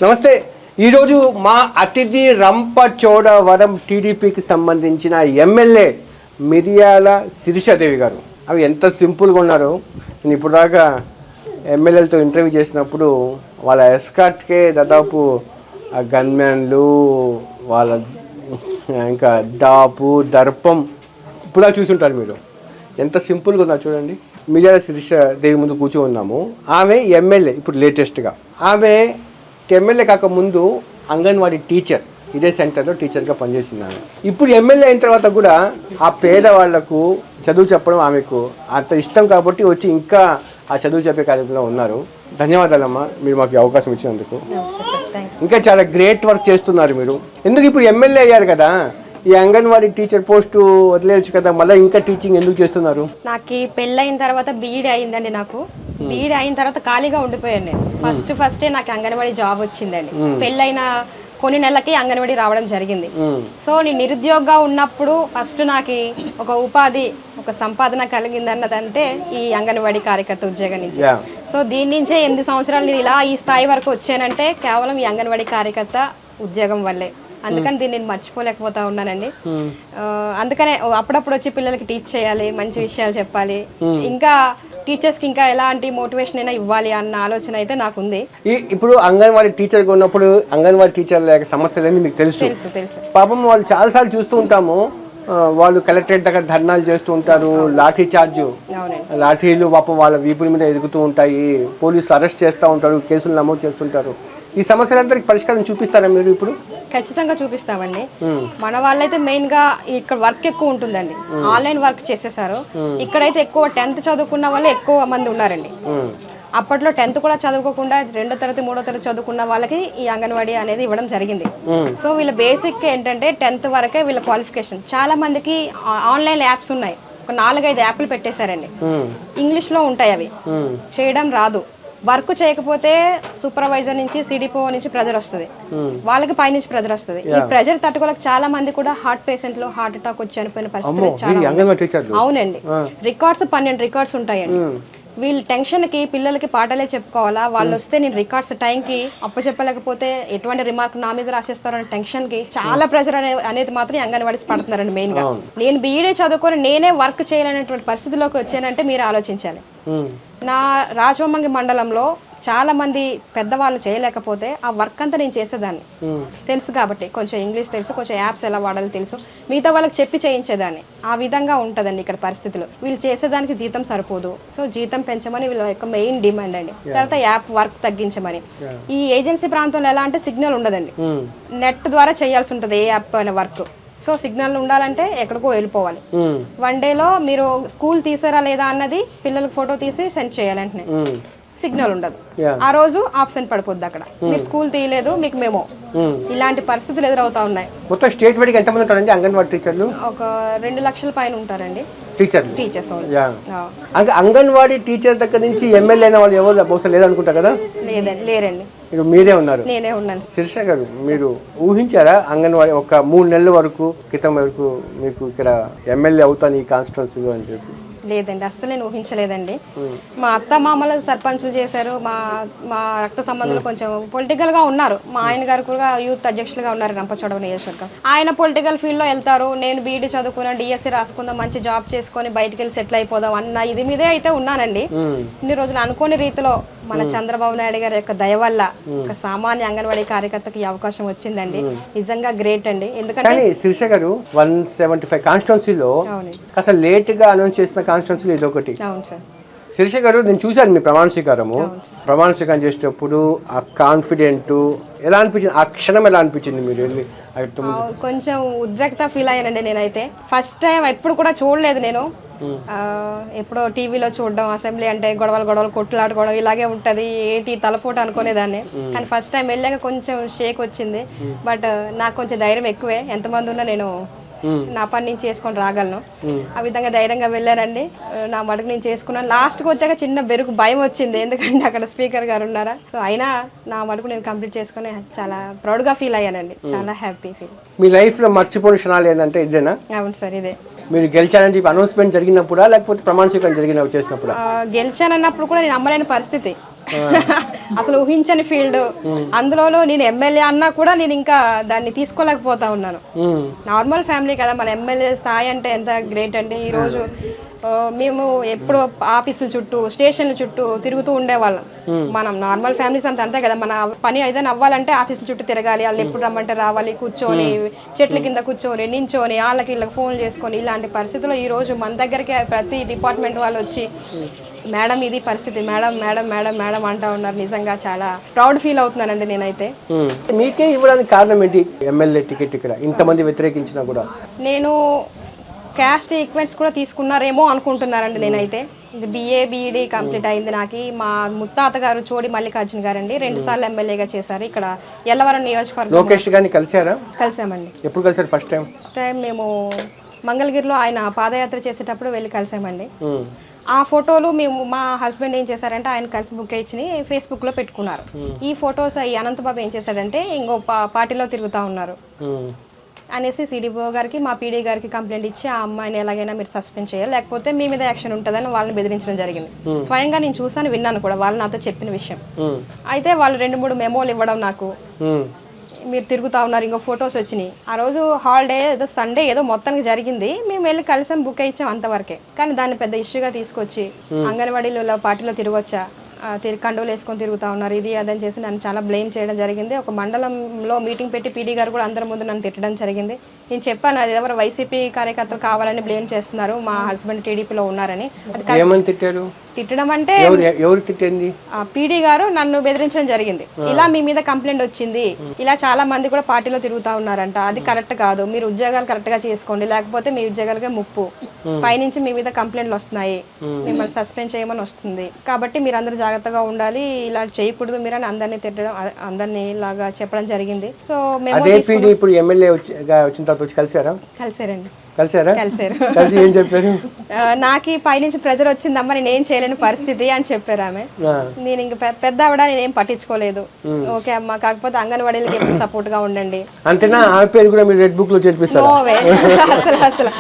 నమస్తే. ఈరోజు మా అతిథి రంపచోడవరం టీడీపీకి సంబంధించిన ఎమ్మెల్యే మిరియాల శిరీషాదేవి గారు. అవి ఎంత సింపుల్గా ఉన్నారో. నేను ఇప్పుడు దాకా ఎమ్మెల్యేలతో ఇంటర్వ్యూ చేసినప్పుడు వాళ్ళ ఎస్కాట్కే దాదాపు గన్మ్యాన్లు, వాళ్ళ ఇంకా డాపు, దర్పం ఇప్పుడు చూసుంటారు మీరు. ఎంత సింపుల్గా ఉన్నారు చూడండి. మిరియాల శిరీషాదేవి ముందు కూర్చొని ఉన్నాము. ఆమె ఎమ్మెల్యే ఇప్పుడు లేటెస్ట్గా. ఆమె ఎమ్మెల్యే కాకముందు అంగన్వాడీ టీచర్, ఇదే సెంటర్లో టీచర్గా పనిచేస్తున్నాను. ఇప్పుడు ఎమ్మెల్యే అయిన తర్వాత కూడా ఆ పేదవాళ్లకు చదువు చెప్పడం ఆమెకు అంత ఇష్టం కాబట్టి వచ్చి ఇంకా ఆ చదువు చెప్పే కార్యక్రమంలో ఉన్నారు. ధన్యవాదాలమ్మా, మీరు మాకు అవకాశం ఇచ్చినందుకు. ఇంకా చాలా గ్రేట్ వర్క్ చేస్తున్నారు మీరు. ఎందుకు ఇప్పుడు ఎమ్మెల్యే అయ్యారు కదా, ఈ అంగన్వాడీ టీచర్ పోస్టు వదిలేయచ్చు కదా, మళ్ళీ ఇంకా టీచింగ్ ఎందుకు చేస్తున్నారు? నాకు పెళ్ళైన తర్వాత బీఈడీ అయిందండి. నాకు బీఈడీ అయిన తర్వాత ఖాళీగా ఉండిపోయాను నేను. ఫస్టే నాకు అంగన్వాడీ జాబ్ వచ్చిందండి. పెళ్ళైన కొన్ని నెలలకి అంగన్వాడీ రావడం జరిగింది. సో నేను నిరుద్యోగంగా ఉన్నప్పుడు ఫస్ట్ నాకు ఒక ఉపాధి, ఒక సంపాదన కలిగింది అన్నదంటే ఈ అంగన్వాడీ కార్యకర్త ఉద్యోగం నుంచి. సో దీని నుంచే 8 సంవత్సరాలు నేను ఇలా ఈ స్థాయి వరకు వచ్చానంటే కేవలం ఈ అంగన్వాడీ కార్యకర్త ఉద్యోగం వల్లే. అందుకని దీన్ని నేను మర్చిపోలేకపోతా ఉన్నానండి. అందుకనే అప్పుడప్పుడు వచ్చి పిల్లలకి టీచ్ చేయాలి, మంచి విషయాలు చెప్పాలి, ఇంకా టీచర్స్ కి ఇంకా ఎలాంటి మోటివేషన్ అయినా ఇవ్వాలి అన్న ఆలోచన అయితే నాకు ఉంది. ఇప్పుడు అంగన్వాడీ టీచర్ గా ఉన్నప్పుడు అంగన్వాడీ టీచర్ లేక సమస్యలు మీకు తెలుసు. పాపం వాళ్ళు చాలా సార్లు చూస్తూ ఉంటాము. వాళ్ళు కలెక్టరేట్ దగ్గర ధర్నాలు చేస్తూ ఉంటారు. లాఠీ చార్జ్, లాఠీలు పాపం వాళ్ళ వీపుల మీద ఎదుగుతూ ఉంటాయి. పోలీసులు అరెస్ట్ చేస్తూ ఉంటారు, కేసులు నమోదు చేస్తుంటారు. ఈ సమస్యలందరికి పరిష్కారం చూపిస్తారా మీరు? ఇప్పుడు ఖచ్చితంగా చూపిస్తామండి. మన వాళ్ళైతే మెయిన్ గా ఇక్కడ వర్క్ ఎక్కువ ఉంటుందండి. ఆన్లైన్ వర్క్ చేసేసారు. ఇక్కడైతే ఎక్కువ 10th చదువుకున్న వాళ్ళే ఎక్కువ మంది ఉన్నారండి. అప్పట్లో 10th కూడా చదువుకోకుండా 2వ తరగతి 3వ తరగతి చదువుకున్న వాళ్ళకి ఈ అంగన్వాడీ అనేది ఇవ్వడం జరిగింది. సో వీళ్ళ బేసిక్ ఏంటంటే 10th వరకే వీళ్ళ క్వాలిఫికేషన్. చాలా మందికి ఆన్లైన్ యాప్స్ ఉన్నాయి. ఒక 4-5 యాప్లు పెట్టేశారండి. ఇంగ్లీష్ లో ఉంటాయి, అవి చేయడం రాదు. వర్క్ చేయకపోతే సూపర్వైజర్ నుంచి, సిడిపో నుంచి ప్రెజర్ వస్తుంది, వాళ్ళకి పైనుంచి ప్రెజర్ వస్తుంది. ఈ ప్రెజర్ తట్టుకోలేక చాలా మంది కూడా హార్ట్ పేషెంట్లు, హార్ట్ అటాక్ వచ్చి చనిపోయిన పరిస్థితులు చాలా. అవునండి, రికార్డ్స్ 12 రికార్డ్స్ ఉంటాయండి. వీళ్ళు టెన్షన్ కి పిల్లలకి పాటలే చెప్పుకోవాలా, వాళ్ళు వస్తే నేను రికార్డ్స్ టైంకి అప్పచెప్పలేకపోతే ఎటువంటి రిమార్క్ నా మీద రాసేస్తారనే టెన్షన్ కి చాలా ప్రెషర్ అనేది మాత్రం అంగన్వాడీస్ పడుతున్నారండి. మెయిన్ గా నేను బీఈడీ చదువుకొని నేనే వర్క్ చేయలేనటువంటి పరిస్థితిలోకి వచ్చానంటే మీరు ఆలోచించాలి. నా రాజవొమ్మంగి మండలంలో చాలా మంది పెద్దవాళ్ళు చేయలేకపోతే ఆ వర్క్ అంతా నేను చేసేదాన్ని. తెలుసు కాబట్టి కొంచెం ఇంగ్లీష్ తెలుసు, కొంచెం యాప్స్ ఎలా వాడాలో తెలుసు, మిగతా వాళ్ళకి చెప్పి చేయించేదాన్ని. ఆ విధంగా ఉంటుందండి ఇక్కడ పరిస్థితులు. వీళ్ళు చేసేదానికి జీతం సరిపోదు. సో జీతం పెంచమని వీళ్ళ యొక్క మెయిన్ డిమాండ్ అండి. తర్వాత యాప్ వర్క్ తగ్గించమని. ఈ ఏజెన్సీ ప్రాంతంలో ఎలా అంటే సిగ్నల్ ఉండదండి, నెట్ ద్వారా చేయాల్సి ఉంటుంది ఏ యాప్ అయిన వర్క్. సో సిగ్నల్ ఉండాలంటే ఎక్కడికో వెళ్ళిపోవాలి. 1 డేలో మీరు స్కూల్ తీసారా లేదా అన్నది పిల్లలకు ఫోటో తీసి సెండ్ చేయాలంటే సిగ్నల్ ఉండదు. ఆ రోజు ఆబ్సెంట్ పడిపోద్ది అక్కడ. మీరు స్కూల్ తీయలేదు, మీకు మేము ఇలాంటి పరిస్థితులు ఎదురవుతా ఉన్నాయి. మొత్తం స్టేట్ వైడ్ ఎంత మంది ఉంటారండి అంగన్వాడీ టీచర్లు? ఒక 2 లక్షల పైన ఉంటారండి టీచర్స్. అంగన్వాడీ టీచర్ దగ్గర నుంచి ఎమ్మెల్యే అయిన వాళ్ళు ఎవరు బహుశా లేదనుకుంటా కదా? లేరండి, మీరే ఉన్నారు. నేనే ఉన్నాను. శిరీష గారు, మీరు ఊహించారా అంగన్వాడీ ఒక 3 నెలల క్రితం వరకు మీకు ఇక్కడ ఎమ్మెల్యే అవుతాను ఈ కాన్స్టిట్యున్సీలో అని చెప్పి? లేదండి, అస్సలు నేను ఊహించలేదండి. మా అత్త మామలు సర్పంచులు చేశారు. మా రక్త సంబంధాలు కొంచెం పొలిటికల్ గా ఉన్నారు. మా ఆయన గారు కూడా యూత్ అధ్యక్షులుగా ఉన్నారు రంపచోడవరం నియోజకవర్గం. ఆయన పొలిటికల్ ఫీల్డ్ లో వెళ్తారు. నేను బీఈడీ చదువుకున్నా, డిఎస్సీ రాసుకుందాం, మంచి జాబ్ చేసుకొని బయటకు వెళ్ళి సెటిల్ అయిపోదాం అన్న ఇది మీదే అయితే ఉన్నానండి. ఇన్ని రోజులు అనుకోని రీతిలో మన చంద్రబాబు నాయుడు గారి యొక్క దయ వల్ల ఒక సామాన్య అంగన్వాడీ కార్యకర్తకి ఈ అవకాశం వచ్చిందండి. నిజంగా గ్రేట్ అండి. ఎందుకంటే శిరీష గారు 175 కాన్స్టిట్యున్సీలో కాస్త లేట్ గా అనౌన్స్ చేసిన కాన్స్టిట్యున్సీ ఇది ఒకటి. శిరీష గారు, నేను చూశాను మీ ప్రమాణ స్వీకారం చేసేటప్పుడు ఆ కాన్ఫిడెంట్ ఎలా అనిపించింది? ఆ క్షణం ఎలా అనిపించింది? మీరు వెళ్ళి కొంచెం ఉద్రేకత ఫీల్ అయ్యానండి. నేనైతే ఫస్ట్ టైం ఎప్పుడు కూడా చూడలేదు నేను. ఎప్పుడో టీవీలో చూడడం, అసెంబ్లీ అంటే గొడవలు కొట్లాడుకోవడం ఇలాగే ఉంటది, ఏంటి తలపోటు అనుకునేదాన్ని. కానీ ఫస్ట్ టైం వెళ్ళాక కొంచెం షేక్ వచ్చింది. బట్ నాకు కొంచెం ధైర్యం ఎక్కువే. ఎంతమంది ఉన్నా నేను నా పని నేను చేసుకొని రాగలను. ఆ విధంగా ధైర్యంగా వెళ్ళానండి. నా మటుకు నేను చేసుకున్నాను. లాస్ట్కి వచ్చాక చిన్న బెరుకు భయం వచ్చింది, ఎందుకంటే అక్కడ స్పీకర్ గారు ఉన్నారా. సో అయినా నా మటుకు నేను కంప్లీట్ చేసుకుని చాలా ప్రౌడ్గా ఫీల్ అయ్యానండి. చాలా హ్యాపీ ఫీల్. మీ లైఫ్లో మర్చిపోయిన క్షణాలు ఏంటంటే ఇదేనా? అవును సార్, ఇదే. మీరు గెలిచానని చెప్పి అనౌన్స్మెంట్ జరిగినప్పుడా లేకపోతే ప్రమాణ స్వీకారం చేసినప్పుడు? గెలిచానన్నప్పుడు కూడా నేను నమ్మలేని పరిస్థితి. అసలు ఊహించని ఫీల్డ్, అందులోనూ నేను ఎమ్మెల్యే అన్నా కూడా నేను ఇంకా దాన్ని తీసుకోలేకపోతా ఉన్నాను. నార్మల్ ఫ్యామిలీ కదా, మన ఎమ్మెల్యే స్థాయి అంటే ఎంత గ్రేట్ అండి. ఈరోజు మేము ఎప్పుడు ఆఫీసుల చుట్టూ స్టేషన్ల చుట్టూ తిరుగుతూ ఉండేవాళ్ళం. మనం నార్మల్ ఫ్యామిలీస్ అంతా అంతే కదా, మన పని ఏదైనా అవ్వాలంటే ఆఫీసుల చుట్టూ తిరగాలి, వాళ్ళు ఎప్పుడు రమ్మంటే రావాలి, కూర్చొని చెట్ల కింద కూర్చొని నించొని వాళ్ళకి వీళ్ళకి ఫోన్ చేసుకొని, ఇలాంటి పరిస్థితుల్లో ఈరోజు మన దగ్గరికి ప్రతి డిపార్ట్మెంట్ వాళ్ళు వచ్చి మేడం ఇది పరిస్థితి, మేడం మేడం మేడం మేడం అంటా ఉన్నారు. నిజంగా చాలా ప్రౌడ్ ఫీల్ అవుతున్నానండి నేనైతే. మీకే ఇవ్వడానికి కారణం ఏంటి? ఎమ్మెల్యే టికెట్ ఇక్కడ ఇంతమంది వ్యతిరేకించినా కూడా నేను క్యాస్ట్ ఈక్వెన్స్ కూడా తీసుకున్నారేమో అనుకుంటున్నారండి నేనైతే. BA BEd కంప్లీట్ అయింది నాకు. మా ముత్తాత గారు చోడి మల్లికార్జున గారు అండి 2 సార్లు ఎమ్మెల్యేగా చేశారు ఇక్కడ ఎల్లవరం నియోజకవర్గం. లోకేష్ గారిని కలిసారా? కలిసామండి. ఎప్పుడు కలిసారు ఫస్ట్ టైం? ఫస్ట్ టైం మేము మంగళగిరిలో ఆయన పాదయాత్ర చేసేటప్పుడు వెళ్ళి కలిసామండి. ఆ ఫోటోలు మేము మా హస్బెండ్ ఏం చేశారంటే ఆయన కలిసి బుక్ ఇచ్చి ఫేస్బుక్లో పెట్టుకున్నారు. ఈ ఫొటోస్ ఈ అనంతబాబు ఏం చేశాడంటే ఇంకో పార్టీలో తిరుగుతూ ఉన్నారు అనేసి CDPO గారికి మా PD గారికి కంప్లైంట్ ఇచ్చి ఆ అమ్మాయిని ఎలాగైనా మీరు సస్పెండ్ చేయాలి, లేకపోతే మీ మీద యాక్షన్ ఉంటుందని వాళ్ళని బెదిరించడం జరిగింది. స్వయంగా నేను చూసాను, విన్నాను కూడా వాళ్ళు నాతో చెప్పిన విషయం. అయితే వాళ్ళు 2-3 మెమోలు ఇవ్వడం నాకు, మీరు తిరుగుతా ఉన్నారు, ఇంకో ఫొటోస్ వచ్చినాయి. ఆ రోజు హాలిడే ఏదో సండే ఏదో మొత్తానికి జరిగింది, మేము వెళ్ళి కలిసాం, బుక్ ఇచ్చాం అంతవరకే. కానీ దాన్ని పెద్ద ఇష్యూగా తీసుకొచ్చి అంగన్వాడీలో పార్టీలో తిరగొచ్చా, కండువులు వేసుకొని తిరుగుతా ఉన్నారు, ఇది అదని చేసి నన్ను చాలా బ్లేమ్ చేయడం జరిగింది. ఒక మండలంలో మీటింగ్ పెట్టి PD గారు కూడా అందరి ముందు నన్ను తిట్టడం జరిగింది. నేను చెప్పాను అది ఎవరు వైసీపీ కార్యకర్తలు కావాలని బ్లేమ్ చేస్తున్నారు, మా హస్బెండ్ టీడీపీలో ఉన్నారని. తిట్టడం అంటే ఎవరు తిట్టింది? PD గారు నన్ను బెదిరించడం జరిగింది. ఇలా మీ మీద కంప్లైంట్ వచ్చింది, ఇలా చాలా మంది కూడా పార్టీలో తిరుగుతా ఉన్నారంట, అది కరెక్ట్ కాదు, మీరు ఉద్యోగాలు కరెక్ట్ గా చేసుకోండి, లేకపోతే మీ ఉద్యోగాలకే ముప్పు, పైనుంచి మీ మీద కంప్లైంట్లు వస్తున్నాయి, మిమ్మల్ని సస్పెండ్ చేయమని వస్తుంది, కాబట్టి మీరు అందరూ జాగ్రత్తగా ఉండాలి, ఇలా చేయకూడదు మీరు అని అందరినీ తిట్టడం, అందరినీ ఇలాగా చెప్పడం జరిగింది. సో మేము ఇప్పుడు ఎమ్మెల్యే వచ్చిన తర్వాత కలిసారండి. కలిసారు. ఏం చెప్పారు? నాకు పైనుంచి ప్రెజర్ వచ్చిందమ్మా, నేను ఏం చేయలేని పరిస్థితి అని చెప్పారు ఆమె. నేను ఇంక పెద్ద ఆవిడ, నేనేం పట్టించుకోలేదు. ఓకే అమ్మా, కాకపోతే అంగన్వాడీలకి ఎప్పుడు సపోర్ట్ గా ఉండండి అంతేనా? ఆ పేరు కూడా మీరు రెడ్ బుక్ లో చేర్పిస్తారు? అసలు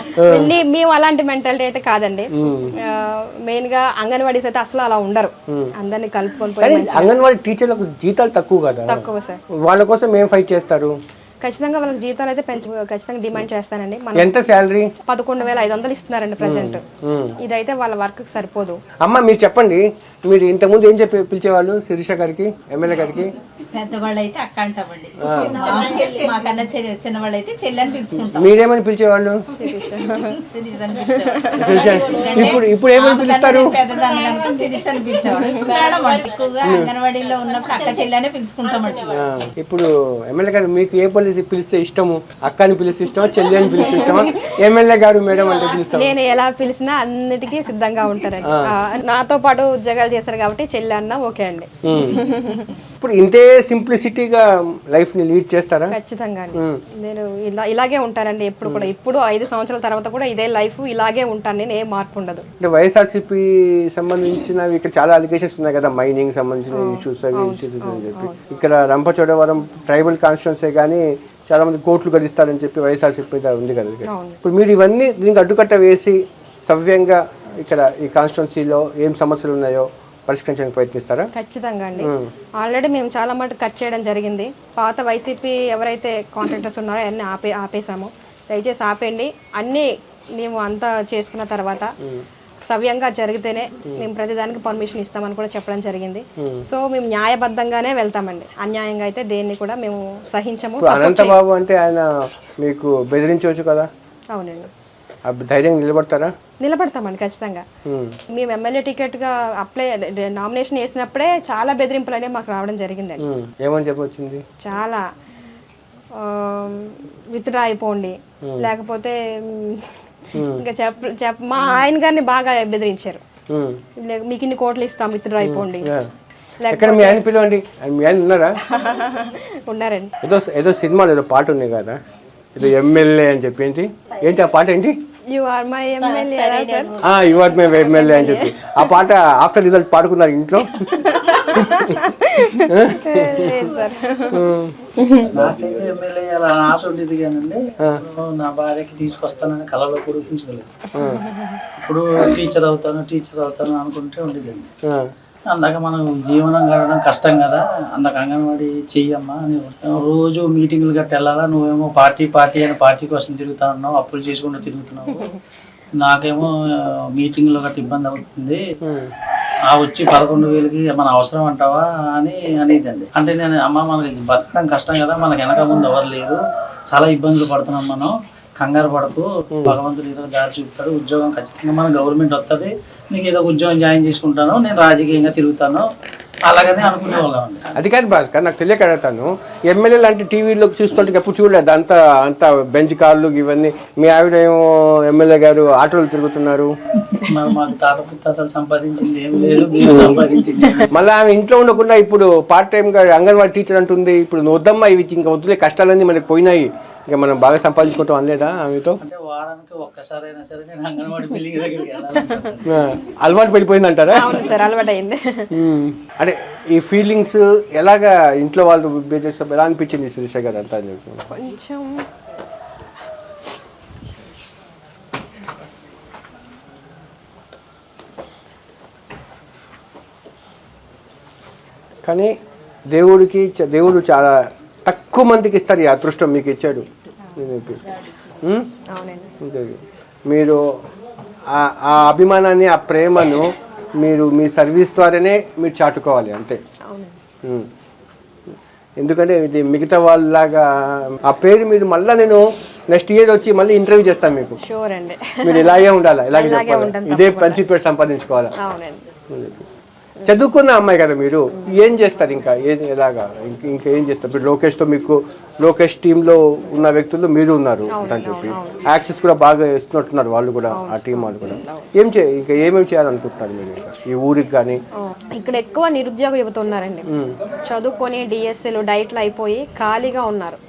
మేము అలాంటి మెంటాలిటీ అయితే కాదండి. మెయిన్ గా అంగన్వాడీస్ అయితే అసలు అలా ఉండరు, అందరినీ కలుపుకొని. అంగన్వాడీ టీచర్లకు జీతాలు తక్కువ కదా? తక్కువ సార్. వాళ్ళ కోసం ఏం ఫైట్ చేస్తారు? ఖచ్చితంగా వాళ్ళకి జీతాలు అయితే ఖచ్చితంగా డిమాండ్ చేస్తానండి. ఎంత శాలరీ? 11,500 ఇస్తున్నారండి ప్రెసెంట్. ఇదైతే వాళ్ళ వర్క్ సరిపోదు. అమ్మ మీరు చెప్పండి, మీరు ఇంతకుముందు ఏం చెప్పి పిలిచేవాళ్ళు శిరీష గారికి, ఎమ్మెల్యే గారికి? పెద్దవాళ్ళు అయితే అక్క అంటామండి, మాకన్నా చిన్నవాళ్ళు అయితే చెల్లి అని పిలుచుకుంటాం. మీరేమని పిలిచేవాళ్ళు? ఇప్పుడు ఏమని పిలుస్తారు? పెద్దదాన్ని కనుక శిరీష అని పిలిచేవాళ్ళు. ఎక్కువగా అంగన్వాడీలో ఉన్నప్పుడు అక్క చెల్లి అనే పిలుచుకుంటామండి. ఇప్పుడు ఎమ్మెల్యే గారు మీకు ఏ పోలీసు పిలిస్తే ఇష్టము? అక్కని పిలిస్తే ఇష్టమా, చెల్లి అని పిలిస్తే ఇష్టమా, ఎమ్మెల్యే గారు మేడం అంటే పిలుస్తాం? నేను ఎలా పిలిచినా అన్నిటికీ సిద్ధంగా ఉంటారండి. నాతో పాటు ఉద్యోగాలు చేశారు కాబట్టి చెల్లి అన్నా ఓకే అండి. ఇప్పుడు ఇంతే సింప్లిసిటీగా లైఫ్ ని లీడ్ చేస్తారా? ఖచ్చితంగా అండి. నేను ఇలాగే ఉంటానండి ఎప్పుడు కూడా. ఇప్పుడు 5 సంవత్సరాల తర్వాత కూడా ఇదే లైఫ్, ఇలాగే ఉంటాను నేను, ఏ మార్పు ఉండదు. అంటే వైఎస్ఆర్సీపీ సంబంధించినవి ఇక్కడ చాలా అలిగేషన్స్ ఉన్నాయి కదా, మైనింగ్ సంబంధించిన ఇష్యూస్ అవి అని చెప్పి. ఇక్కడ రంపచోడవరం ట్రైబల్ కాన్స్టిట్యున్సీ కానీ చాలా మంది కోట్లు గడిస్తారని చెప్పి వైఎస్ఆర్సీపీ మీద ఉంది కదా. ఇప్పుడు మీరు ఇవన్నీ దీనికి అడ్డుకట్ట వేసి సవ్యంగా ఇక్కడ ఈ కాన్స్టిట్యున్సీలో ఏం సమస్యలు ఉన్నాయో పరిష్కరించడానికి ప్రయత్నిస్తారా? ఖచ్చితంగా అండి. ఆల్రెడీ మేము చాలా మటుకు కట్ చేయడం జరిగింది. పాత వైసీపీ ఎవరైతే కాంట్రాక్టర్స్ ఉన్నారో అన్నీ ఆపేసాము. దయచేసి ఆపేయండి. అన్నీ మేము అంతా చేసుకున్న తర్వాత సవ్యంగా జరిగితేనే మేము ప్రతిదానికి పర్మిషన్ ఇస్తామని కూడా చెప్పడం జరిగింది. సో మేము న్యాయబద్ధంగానే వెళ్తామండి, అన్యాయంగా అయితే దేన్ని కూడా మేము సహించము. అనంతబాబు అంటే ఆయన మీకు బెదిరించవచ్చు కదా? అవునండి. ధైర్యం నిలబడతారా? నిలబడతామండి ఖచ్చితంగా. మేము ఎమ్మెల్యే టికెట్ గా నామినేషన్ వేసినప్పుడే చాలా బెదిరింపులు అనేవి మాకు రావడం జరిగిందండి. ఏమని చెప్పొచ్చింది? చాలా విత్డ్రా అయిపోండి, లేకపోతే ఇంకా మా ఆయన గారిని బాగా బెదిరించారు, మీకు ఇన్ని కోట్లు ఇస్తాం విత్డ్రా అయిపోండి. ఉన్నారండి. ఏదో సినిమాలో ఏదో పాట ఉంది కదా, ఏదో ఎమ్మెల్యే అని చెప్పి, ఏంటి ఆ పాట? ఏంటి? యు ఆర్ మై ఎమ్మెల్యే అని చెప్పి ఆ పాట ఆఫ్టర్ రిజల్ట్ పాడుకున్నారు ఇంట్లో? నాకైతే ఎమ్మెల్యే అలా ఆశ ఉండేది కానండి, నా భార్యకి తీసుకొస్తానని కళలో కూడా ఊహించుకోలేదు. ఇప్పుడు టీచర్ అవుతాను అనుకుంటే ఉండేదండి. అందాక మనం జీవనం గడవడం కష్టం కదా, అందాక అంగన్వాడీ చెయ్యమ్మా అని రోజు మీటింగ్లు గట్టి వెళ్ళాలా, నువ్వేమో పార్టీ అని పార్టీ కోసం తిరుగుతా ఉన్నావు, అప్పులు చేసుకుంటూ తిరుగుతున్నావు, నాకేమో మీటింగ్లో గట్టి ఇబ్బంది అవుతుంది, ఆ వచ్చి 11,000కి మన అవసరం అంటావా అని అనేదండి. అంటే నేను అమ్మ మనకి బతకడం కష్టం కదా, మనకి వెనక ముందు ఎవరు లేరు, చాలా ఇబ్బందులు పడుతున్నాం, మనం కంగారు పడకు, భగవంతుడు ఏదో దారి చూపుతాడు, ఉద్యోగం ఖచ్చితంగా మన గవర్నమెంట్ వస్తుంది, నీకు ఏదో ఉద్యోగం జాయిన్ చేసుకుంటాను, నేను రాజకీయంగా తిరుగుతాను, అలాగనే అనుకునే వాళ్ళం. అది కాదు భాస్కర్, నాకు తెలియక అడుగుతాను, ఎమ్మెల్యే లాంటి టీవీలో చూస్తుంటే ఎప్పుడు చూడలేదు, అంత బెంచ్ కార్లు ఇవన్నీ, మీ ఆవిడ ఏమో ఎమ్మెల్యే గారు ఆటోలు తిరుగుతున్నారు, మరి మాకు తాత పుత్తాతలు సంపాదించింది ఏం లేదు, మీరు సంపాదించింది. మళ్ళీ ఆమె ఇంట్లో ఉండకుండా ఇప్పుడు పార్ట్ టైంగా అంగన్వాడీ టీచర్ అంటుంది, ఇప్పుడు నువ్వు వద్దమ్మా ఇవి ఇంకా వద్దులే, కష్టాలన్నీ మనకి పోయినాయి, ఇంకా మనం బాగా సంపాదించుకుంటాం అనలేదా ఆమెతో? అంటే వారానికి ఒక్కసారైనా సరే నేను అంగన్వాడీ బిల్డింగ్ దగ్గరికి వెళ్ళాలి. అలవాటు పడిపోయింది అంటారా? అవును సార్, అలవాటు అయింది. అంటే ఈ ఫీలింగ్స్ ఎలాగా ఇంట్లో వాళ్ళు బిహేవ్ చేస్తే ఎలా అనిపించింది శిరీష గారు అంతా అని చెప్పి? కొంచెం కానీ దేవుడు చాలా తక్కువ మందికి ఇస్తారు ఈ అదృష్టం, మీకు ఇచ్చాడు. అవునండి. మీరు ఆ అభిమానాన్ని, ఆ ప్రేమను మీరు మీ సర్వీస్ ద్వారానే మీరు చాటుకోవాలి అంతే. ఎందుకంటే ఇది మిగతా వాళ్ళలాగా ఆ పేరు మీరు మళ్ళీ నేను నెక్స్ట్ ఇయర్ వచ్చి మళ్ళీ ఇంటర్వ్యూ చేస్తాను మీకు. షూర్ అండి. మీరు ఇలాగే ఉండాలి, ఇలాగే చెప్పాలి, ఇదే మంచి పేరు సంపాదించుకోవాలి. చదువుకున్న అమ్మాయి కదా మీరు, ఏం చేస్తారు ఇంకా ఎలాగా ఇంకా ఏం చేస్తారు? ఇప్పుడు లోకేష్ టీంలో ఉన్న వ్యక్తులు మీరు ఉన్నారు అని చెప్పి యాక్సెస్ కూడా బాగా ఇస్తున్నట్టున్నారు వాళ్ళు కూడా, ఆ టీం వాళ్ళు కూడా. ఇంకా ఏమేమి చేయాలనుకుంటున్నారు మీరు ఇంకా ఈ ఊరికి కానీ? ఇక్కడ ఎక్కువ నిరుద్యోగ యువత ఉన్నారండి, చదువుకొని డిఎస్సీలు డైట్లు అయిపోయి ఖాళీగా ఉన్నారు,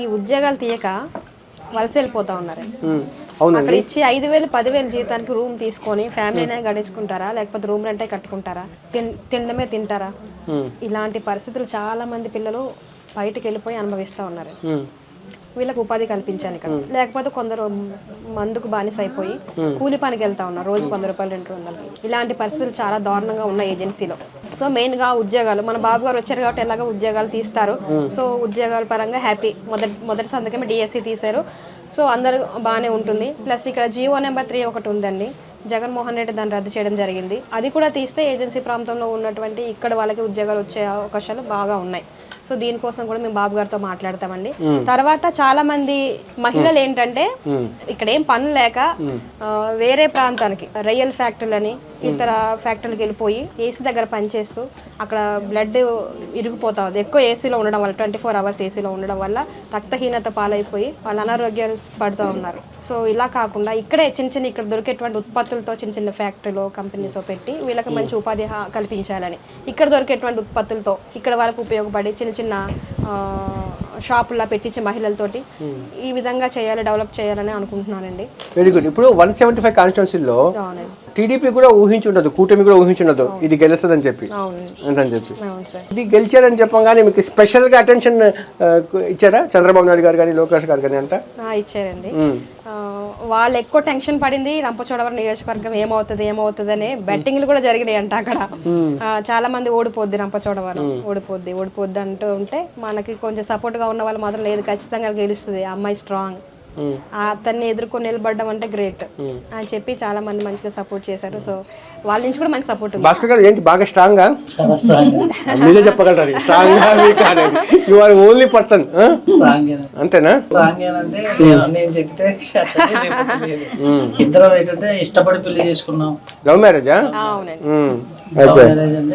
ఈ ఉద్యోగాలు తీయక వలస వెళ్ళిపోతా ఉన్నారండి. అక్కడ ఇచ్చి 5,000 10,000 జీతానికి రూమ్ తీసుకొని ఫ్యామిలీనే గడించుకుంటారా, లేకపోతే రూమ్ రెంటే కట్టుకుంటారా, తినడమే తింటారా? ఇలాంటి పరిస్థితులు చాలా మంది పిల్లలు బయటకు వెళ్ళిపోయి అనుభవిస్తూ ఉన్నారు. వీళ్ళకి ఉపాధి కల్పించాలి ఇక్కడ, లేకపోతే కొందరు మందుకు బానిస అయిపోయి కూలి పనికి వెళ్తా ఉన్నారు, రోజు 100 రూపాయలు 200. ఇలాంటి పరిస్థితులు చాలా దారుణంగా ఉన్నాయి ఏజెన్సీలో. సో మెయిన్ గా ఉద్యోగాలు, మన బాబు గారు వచ్చారు కాబట్టి ఎలాగో ఉద్యోగాలు తీస్తారు. సో ఉద్యోగాల పరంగా హ్యాపీ. మొదటి సంతకమే డిఎస్సి తీశారు, సో అందరూ బాగానే ఉంటుంది. ప్లస్ ఇక్కడ జీవో నెంబర్ 3 ఒకటి ఉందండి, జగన్మోహన్ రెడ్డి దాన్ని రద్దు చేయడం జరిగింది. అది కూడా తీస్తే ఏజెన్సీ ప్రాంతంలో ఉన్నటువంటి ఇక్కడ వాళ్ళకి ఉద్యోగాలు వచ్చే అవకాశాలు బాగా ఉన్నాయి. సో దీనికోసం కూడా మేము బాబు గారితో మాట్లాడతామండి. తర్వాత చాలా మంది మహిళలు ఏంటంటే ఇక్కడ ఏం పనులు లేక వేరే ప్రాంతానికి రొయ్యల ఫ్యాక్టరీలని ఇతర ఫ్యాక్టరీలకు వెళ్ళిపోయి ఏసీ దగ్గర పనిచేస్తూ అక్కడ బ్లడ్ ఇరిగిపోతా ఉంది, ఎక్కువ ఏసీలో ఉండడం వల్ల, 24 hours ఏసీలో ఉండడం వల్ల రక్తహీనత పాలైపోయి వాళ్ళు అనారోగ్యాలు పడుతూ ఉన్నారు. సో ఇలా కాకుండా ఇక్కడే చిన్న ఇక్కడ దొరికేటువంటి ఉత్పత్తులతో చిన్న ఫ్యాక్టరీలో కంపెనీస్ పెట్టి వీళ్ళకి మంచి ఉపాధి కల్పించాలని, ఇక్కడ దొరికేటువంటి ఉత్పత్తులతో ఇక్కడ వాళ్ళకి ఉపయోగపడి చిన్న షాపుల్లో పెట్టించే మహిళలతోటి ఈ విధంగా చేయాలి, డెవలప్ చేయాలని అనుకుంటున్నానండి. Very good. ఇప్పుడు 175 కాన్స్టిట్యున్సీలో టీడీపీ కూడా ఊహించుండదు, కూటమి కూడా ఊహించుండదు ఇది గెలుస్తుందని చెప్పి అని చెప్పి. ఇది గెలిచారని చెప్పగానే మీకు స్పెషల్ గా అటెన్షన్ ఇచ్చారా చంద్రబాబు నాయుడు గారు కానీ లోకేష్ గారు కానీ? అంతా ఇచ్చారండి. వాళ్ళు ఎక్కువ టెన్షన్ పడింది రంపచోడవరం నియోజకవర్గం ఏమవుతుంది అనే బెట్టింగ్లు కూడా జరిగినాయి అంట. అక్కడ చాలా మంది ఓడిపోద్ది, రంపచోడవరం ఓడిపోద్ది అంటూ ఉంటే మనకి కొంచెం సపోర్ట్ గా ఉన్న వాళ్ళు మాత్రం లేదు, ఖచ్చితంగా గెలుస్తుంది, అమ్మాయి స్ట్రాంగ్, అతన్ని ఎదుర్కొని నిలబడడం అంటే గ్రేట్ అని చెప్పి చాలా మంది మంచిగా సపోర్ట్ చేశారు. సో వాళ్ళ నుంచి కూడా మంచి సపోర్ట్. భాస్కర్ గారు ఏంటి బాగా స్ట్రాంగ్ గా మీరే చెప్పగలరు, స్ట్రాంగ్ గా యు ఆర్ ఓన్లీ పర్సన్ అంతేనా? నేను చెప్తే ఇద్దరం ఏంటంటే ఇష్టపడి పెళ్లి చేసుకున్నాం, లవ్ మ్యారేజా?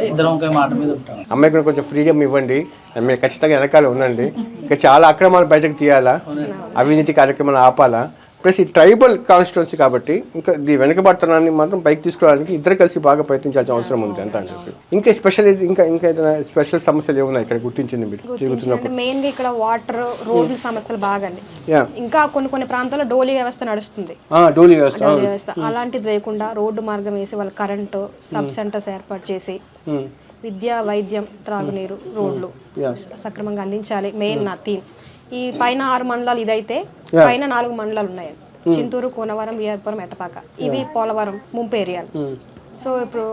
ఇద్దరం ఒకే మాట మీద ఉంటాం. అమ్మాయికి కూడా కొంచెం ఫ్రీడమ్ ఇవ్వండి, మీరు ఖచ్చితంగా వెనకాల ఉండండి. ఇంకా చాలా అక్రమాలు బయటకు తీయాలా, అవినీతి కార్యక్రమాలు ఆపాలా. ప్లస్ ఈ ట్రైబల్ కాన్స్టిట్యున్సీ కాబట్టి ఇంకా ఈ వెనకబడుతనాన్ని మాత్రం పైకి తీసుకురావడానికి ఇద్దరు కలిసి బాగా ప్రయత్నించాల్సిన అవసరం ఉంది అంత అని చెప్పి. ఇంకా స్పెషల్ ఇంకా ఏదైనా స్పెషల్ సమస్యలు ఏమున్నాయి ఇక్కడ గుర్తించింది మీరు తిరుగుతున్నప్పుడు? మెయిన్ గా ఇక్కడ వాటర్ రోడ్ల సమస్యలు బాగా అండి. ఇంకా కొన్ని ప్రాంతాల్లో డోలీ వ్యవస్థ నడుస్తుంది, డోలీ వ్యవస్థ అలాంటిది లేకుండా రోడ్డు మార్గం వేసి వాళ్ళ కరెంటు సబ్ సెంటర్స్ ఏర్పాటు చేసి విద్య, వైద్యం, త్రాగునీరు, రోడ్లు సక్రమంగా అందించాలి మెయిన్ నా థీమ్. ఈ పైన 6 మండలాలు ఇదైతే పైన 4 మండలాలు ఉన్నాయండి, చింతూరు, కోనవరం, విఆర్పురం, ఎటపాక, ఇవి పోలవరం ముంపు ఏరియాలు. సో ఇప్పుడు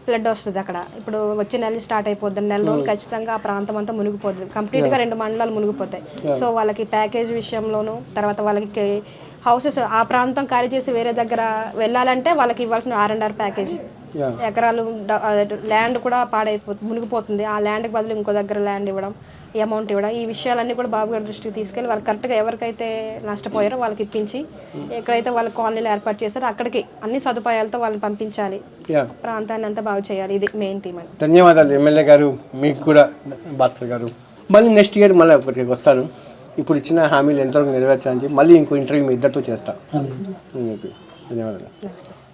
ఫ్లడ్ వస్తుంది అక్కడ. ఇప్పుడు వచ్చే నెల స్టార్ట్ అయిపోద్ది, నెల రోజులు ఖచ్చితంగా ఆ ప్రాంతం అంతా మునిగిపోద్ది, కంప్లీట్గా 2 మండలాలు మునిగిపోతాయి. సో వాళ్ళకి ప్యాకేజ్ విషయంలోను, తర్వాత వాళ్ళకి హౌసెస్ ఆ ప్రాంతం ఖాళీ చేసి వేరే దగ్గర వెళ్ళాలంటే వాళ్ళకి ఇవ్వాల్సిన R&R ప్యాకేజ్, ఎకరాలు ల్యాండ్ కూడా మునిగిపోతుంది, ఆ ల్యాండ్కి బదులు ఇంకో దగ్గర ల్యాండ్ ఇవ్వడం, ఈ అమౌంట్ ఇవ్వడం, ఈ విషయాలన్నీ కూడా బాబు గారి దృష్టికి తీసుకెళ్ళి వాళ్ళు కరెక్ట్గా ఎవరికైతే నష్టపోయారో వాళ్ళకి ఇప్పించి, ఎక్కడైతే వాళ్ళ కాలనీలు ఏర్పాటు చేశారో అక్కడికి అన్ని సదుపాయాలతో వాళ్ళని పంపించాలి, ప్రాంతాన్ని అంతా బాగు చేయాలి. ఇది మెయిన్ థీమ్ అని. ధన్యవాదాలు ఎమ్మెల్యే గారు, మీకు కూడా భాస్కర్ గారు. మళ్ళీ నెక్స్ట్ ఇయర్ మళ్ళీ ఒకటికి వస్తాను. ఇప్పుడు ఇచ్చిన హామీలు ఎంతవరకు నెరవేర్చాలని చెప్పి మళ్ళీ ఇంకో ఇంటర్వ్యూ మీ ఇద్దరితో చేస్తాను. ధన్యవాదాలు.